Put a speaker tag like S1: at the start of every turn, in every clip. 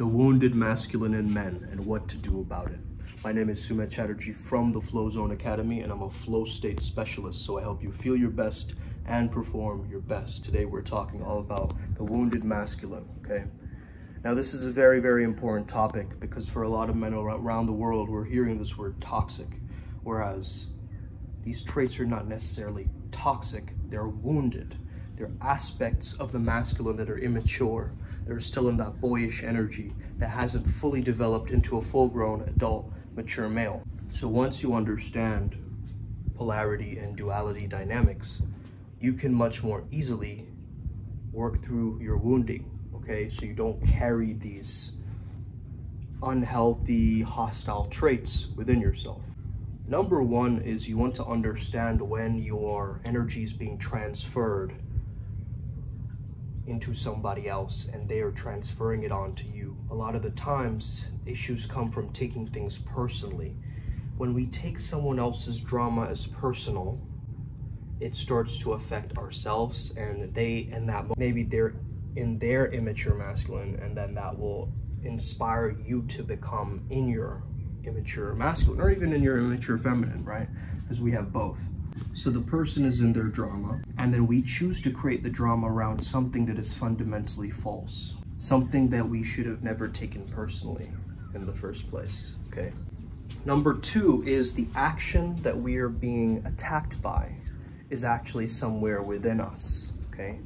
S1: the wounded masculine in men and what to do about it. My name is Sumit Chatterjee from the Flow Zone Academy, and I'm a flow state specialist, so I help you feel your best and perform your best. Today we're talking all about the wounded masculine, okay? Now this is a very, very important topic because for a lot of men around the world, we're hearing this word toxic, whereas these traits are not necessarily toxic, they're wounded. They're aspects of the masculine that are immature. They're still in that boyish energy that hasn't fully developed into a full-grown adult mature male. So once you understand polarity and duality dynamics, you can much more easily work through your wounding, okay? So you don't carry these unhealthy, hostile traits within yourself. Number one is you want to understand when your energy is being transferred into somebody else and they are transferring it on to you. A lot of the times, issues come from taking things personally. When we take someone else's drama as personal, it starts to affect ourselves, and maybe they're in their immature masculine, and then that will inspire you to become in your immature masculine, or even in your immature feminine, right? Because we have both. So the person is in their drama, and then we choose to create the drama around something that is fundamentally false, something that we should have never taken personally in the first place, okay? Number two is the action that we are being attacked by is actually somewhere within us, okay?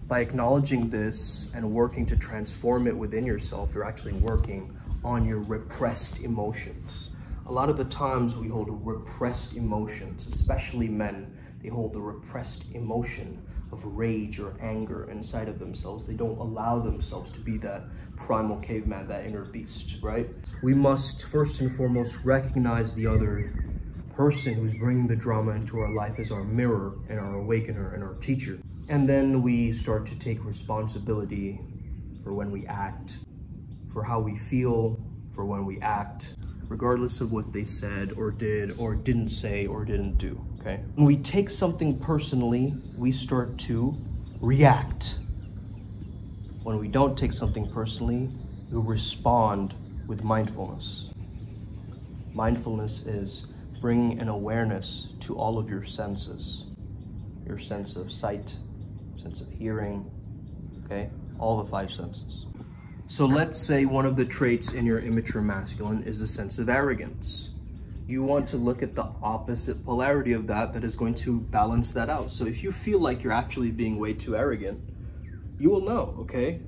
S1: By acknowledging this and working to transform it within yourself, you're actually working on your repressed emotions. A lot of the times we hold repressed emotions, especially men, they hold the repressed emotion of rage or anger inside of themselves. They don't allow themselves to be that primal caveman, that inner beast, right? We must first and foremost recognize the other person who's bringing the drama into our life as our mirror and our awakener and our teacher. And then we start to take responsibility for when we act, for how we feel, for when we act, regardless of what they said or did or didn't say or didn't do, okay? When we take something personally, we start to react. When we don't take something personally, we respond with mindfulness. Mindfulness is bringing an awareness to all of your senses. Your sense of sight, sense of hearing, okay? All the five senses. So let's say one of the traits in your immature masculine is a sense of arrogance. You want to look at the opposite polarity of that is going to balance that out. So if you feel like you're actually being way too arrogant, you will know, okay?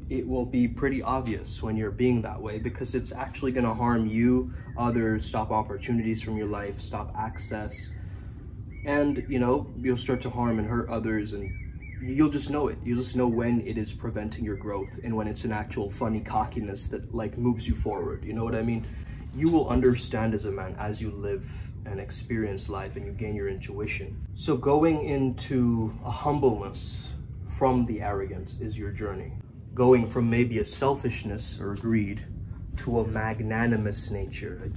S1: It will be pretty obvious when you're being that way because it's actually going to harm you, others, stop opportunities from your life, stop access, and you'll start to harm and hurt others, and you'll just know it. You'll just know when it is preventing your growth and when it's an actual funny cockiness that like moves you forward. You know what I mean? You will understand as a man as you live and experience life and you gain your intuition. So going into a humbleness from the arrogance is your journey. Going from maybe a selfishness or greed to a magnanimous nature, a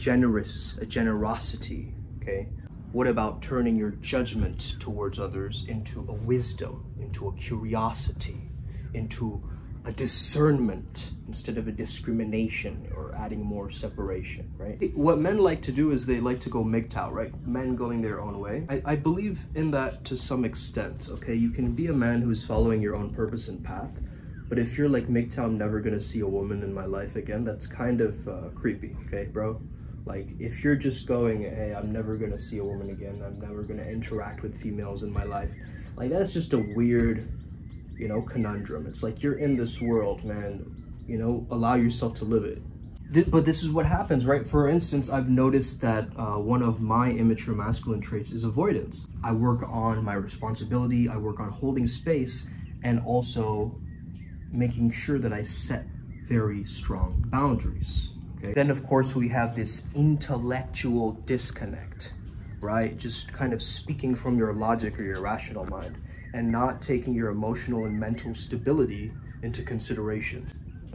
S1: generosity, okay? What about turning your judgment towards others into a wisdom, into a curiosity, into a discernment instead of a discrimination or adding more separation, right? What men like to do is they like to go MGTOW, right? Men going their own way. I believe in that to some extent, okay? You can be a man who's following your own purpose and path, but if you're like MGTOW, I'm never gonna see a woman in my life again, that's kind of creepy, okay, bro? Like, if you're just going, hey, I'm never gonna see a woman again, I'm never gonna interact with females in my life, like, that's just a weird, conundrum. It's like, you're in this world, man, allow yourself to live it. But this is what happens, right? For instance, I've noticed that one of my immature masculine traits is avoidance. I work on my responsibility, I work on holding space, and also making sure that I set very strong boundaries. Okay. Then of course we have this intellectual disconnect, right? Just kind of speaking from your logic or your rational mind and not taking your emotional and mental stability into consideration,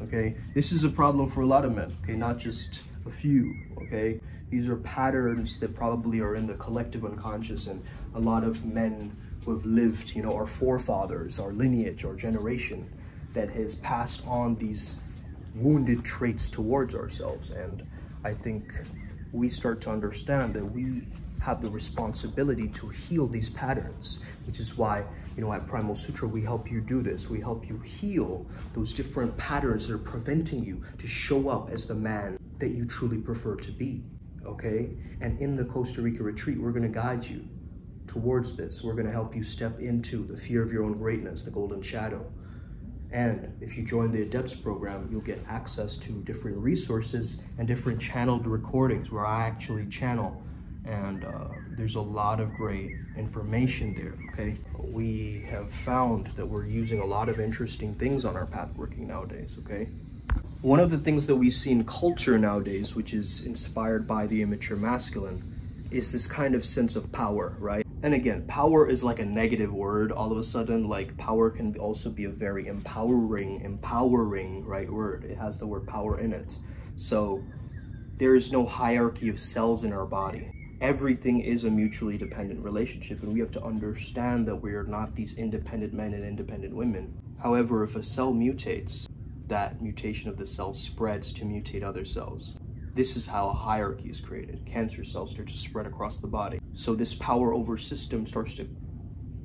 S1: okay? This is a problem for a lot of men, okay? Not just a few, okay? These are patterns that probably are in the collective unconscious, and a lot of men who have lived, our forefathers, our lineage, our generation, that has passed on these wounded traits towards ourselves. And I think we start to understand that we have the responsibility to heal these patterns, which is why, you know, at Primal Sutra, we help you do this. We help you heal those different patterns that are preventing you to show up as the man that you truly prefer to be, okay? And in the Costa Rica Retreat, we're gonna guide you towards this. We're gonna help you step into the fear of your own greatness, the golden shadow. And if you join the Adepts program, you'll get access to different resources and different channeled recordings where I actually channel. And there's a lot of great information there, okay? We have found that we're using a lot of interesting things on our path working nowadays, okay? One of the things that we see in culture nowadays, which is inspired by the immature masculine, is this kind of sense of power, right? And again, power is like a negative word all of a sudden. Like, power can also be a very empowering, right, word. It has the word power in it. So there is no hierarchy of cells in our body. Everything is a mutually dependent relationship, and we have to understand that we are not these independent men and independent women. However, if a cell mutates, that mutation of the cell spreads to mutate other cells. This is how a hierarchy is created. Cancer cells start to spread across the body. So this power over system starts to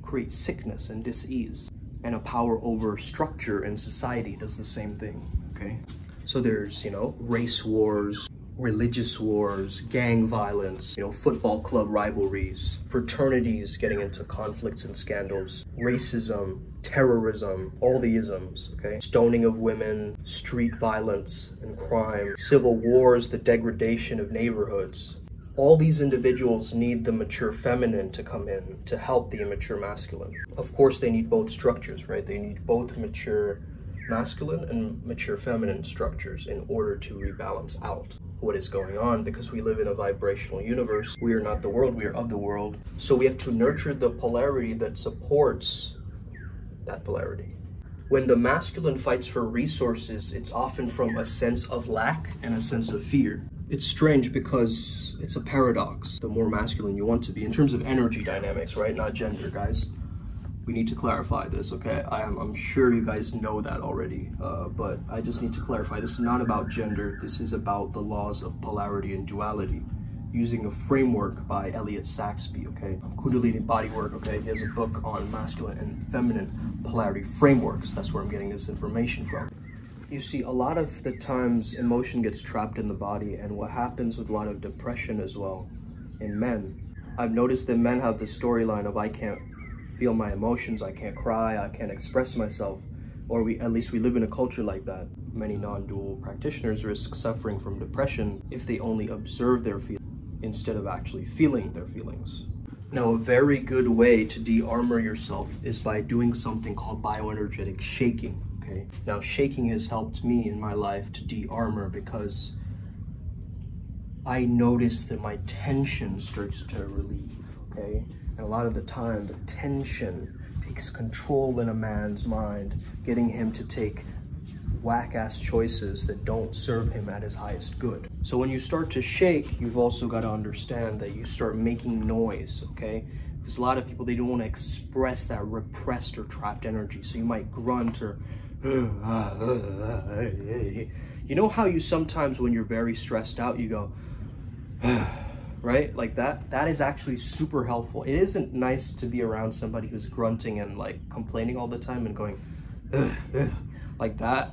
S1: create sickness and dis-ease. And a power over structure in society does the same thing, okay? So there's, you know, race wars, religious wars, gang violence, you know, football club rivalries, fraternities getting into conflicts and scandals, racism, terrorism, all the isms, okay? Stoning of women, street violence and crime, civil wars, the degradation of neighborhoods. All these individuals need the mature feminine to come in to help the immature masculine. Of course, they need both structures, right? They need both mature masculine and mature feminine structures in order to rebalance out what is going on, because we live in a vibrational universe. We are not the world, we are of the world. So we have to nurture the polarity that supports that polarity. When the masculine fights for resources, it's often from a sense of lack and a sense of fear. It's strange because it's a paradox. The more masculine you want to be, in terms of energy dynamics, right? Not gender, guys. We need to clarify this, okay? I'm sure you guys know that already, but I just need to clarify. This is not about gender. This is about the laws of polarity and duality, using a framework by Elliot Saxby, okay? Kundalini bodywork, okay? He has a book on masculine and feminine polarity frameworks. That's where I'm getting this information from. You see, a lot of the times emotion gets trapped in the body, and what happens with a lot of depression as well in men. I've noticed that men have the storyline of, I can't feel my emotions, I can't cry, I can't express myself, or at least we live in a culture like that. Many non-dual practitioners risk suffering from depression if they only observe their feelings instead of actually feeling their feelings. Now, a very good way to de-armor yourself is by doing something called bioenergetic shaking, okay? Now, shaking has helped me in my life to de-armor because I notice that my tension starts to relieve, okay? And a lot of the time, the tension takes control in a man's mind, getting him to take whack-ass choices that don't serve him at his highest good. So when you start to shake, you've also got to understand that you start making noise, okay? Because a lot of people, they don't want to express that repressed or trapped energy. So you might grunt or, you know how you sometimes, when you're very stressed out, you go, right? Like that. That is actually super helpful. It isn't nice to be around somebody who's grunting and like complaining all the time and going like that.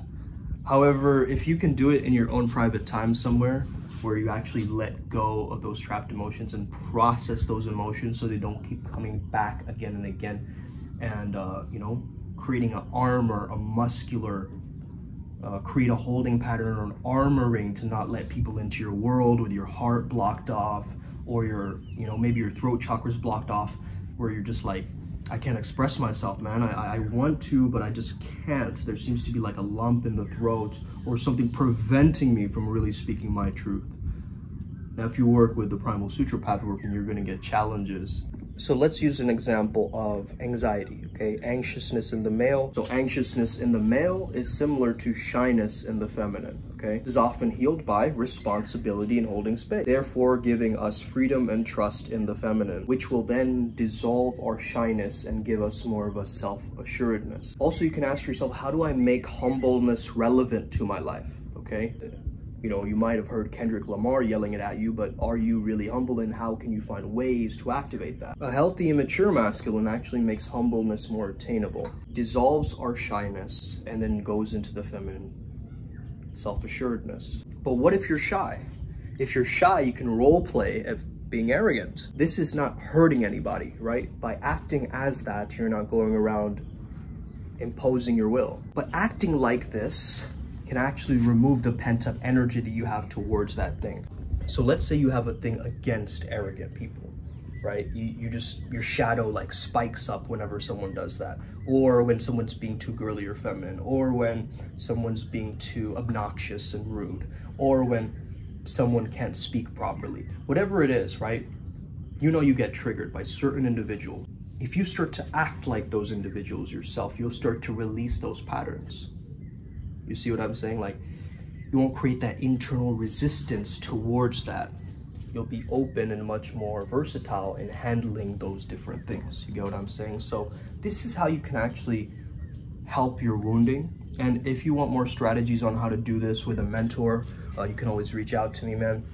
S1: However, if you can do it in your own private time somewhere where you actually let go of those trapped emotions and process those emotions so they don't keep coming back again and again, and you know, creating an armor, a muscular, create a holding pattern or an armoring to not let people into your world with your heart blocked off, or your, you know, maybe your throat chakra's blocked off, where you're just like, I can't express myself, man. I want to, but I just can't. There seems to be like a lump in the throat or something preventing me from really speaking my truth. Now, if you work with the Primal Sutra pathwork, and you're going to get challenges. So let's use an example of anxiety, okay? Anxiousness in the male. So anxiousness in the male is similar to shyness in the feminine, okay? This is often healed by responsibility and holding space, therefore giving us freedom and trust in the feminine, which will then dissolve our shyness and give us more of a self-assuredness. Also, you can ask yourself, how do I make humbleness relevant to my life? okay? You know, you might have heard Kendrick Lamar yelling it at you, but are you really humble, and how can you find ways to activate that? A healthy and mature masculine actually makes humbleness more attainable, dissolves our shyness, and then goes into the feminine self-assuredness. But what if you're shy? If you're shy, you can role play at being arrogant. This is not hurting anybody, right? By acting as that, you're not going around imposing your will. But acting like this can actually remove the pent-up energy that you have towards that thing. So let's say you have a thing against arrogant people, right? Your shadow like spikes up whenever someone does that, or when someone's being too girly or feminine, or when someone's being too obnoxious and rude, or when someone can't speak properly. Whatever it is, right? You know, you get triggered by certain individuals. If you start to act like those individuals yourself, you'll start to release those patterns. You see what I'm saying? Like, you won't create that internal resistance towards that. You'll be open and much more versatile in handling those different things. You get what I'm saying? So this is how you can actually help your wounding. And if you want more strategies on how to do this with a mentor, you can always reach out to me, man.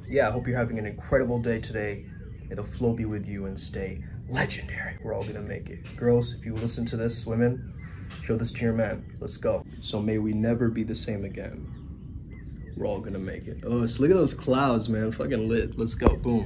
S1: Yeah, I hope you're having an incredible day today. May the flow be with you and stay legendary. We're all gonna make it. Girls, if you listen to this, women, show this to your man. Let's go. So may we never be the same again. We're all gonna make it. Oh, so look at those clouds, man. Fucking lit. Let's go. Boom.